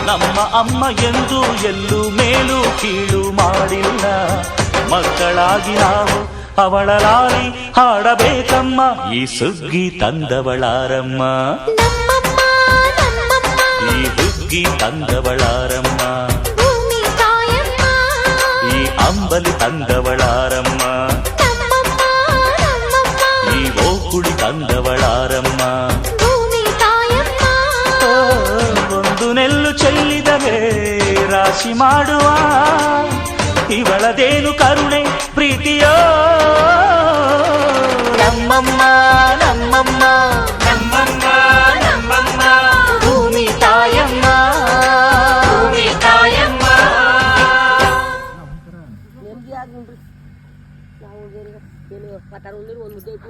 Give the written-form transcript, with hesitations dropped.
ನಮ್ಮ ಅಮ್ಮ ಎಂದು ಎಲ್ಲೂ ಮೇಲೂ ಕೀಳು ಮಾಡಿಲ್ಲ. ಮಕ್ಕಳಾಗಿ ನಾವು ಅವಳ ಲಾಲಿ ಹಾಡಬೇಕಮ್ಮ. ಈ ಸುಗ್ಗಿ ತಂದವಳಾರಮ್ಮ, ಈ ಹುಗ್ಗಿ ತಂದವಳಾರಮ್ಮ, ಈ ಅಂಬಲಿ ತಂದವಳಾರಮ್ಮ, ಈ ಓಕುಳಿ ತಂದವಳಾರಮ್ಮ. ಒಂದು ನೆಲ್ಲು ಚೆಲ್ಲಿದವೇ ರಾಶಿ ಮಾಡುವ ಇವಳದೇನು ಕರುಣೆ ಪ್ರೀತಿಯೋ. ನಮ್ಮಮ್ಮ ನಮ್ಮಮ್ಮ ನಮ್ಮಮ್ಮ ನಮ್ಮಮ್ಮ ಭೂಮಿ ತಾಯಮ್ಮ, ಭೂಮಿ ತಾಯಮ್ಮ. Patarong nilo, muda ko,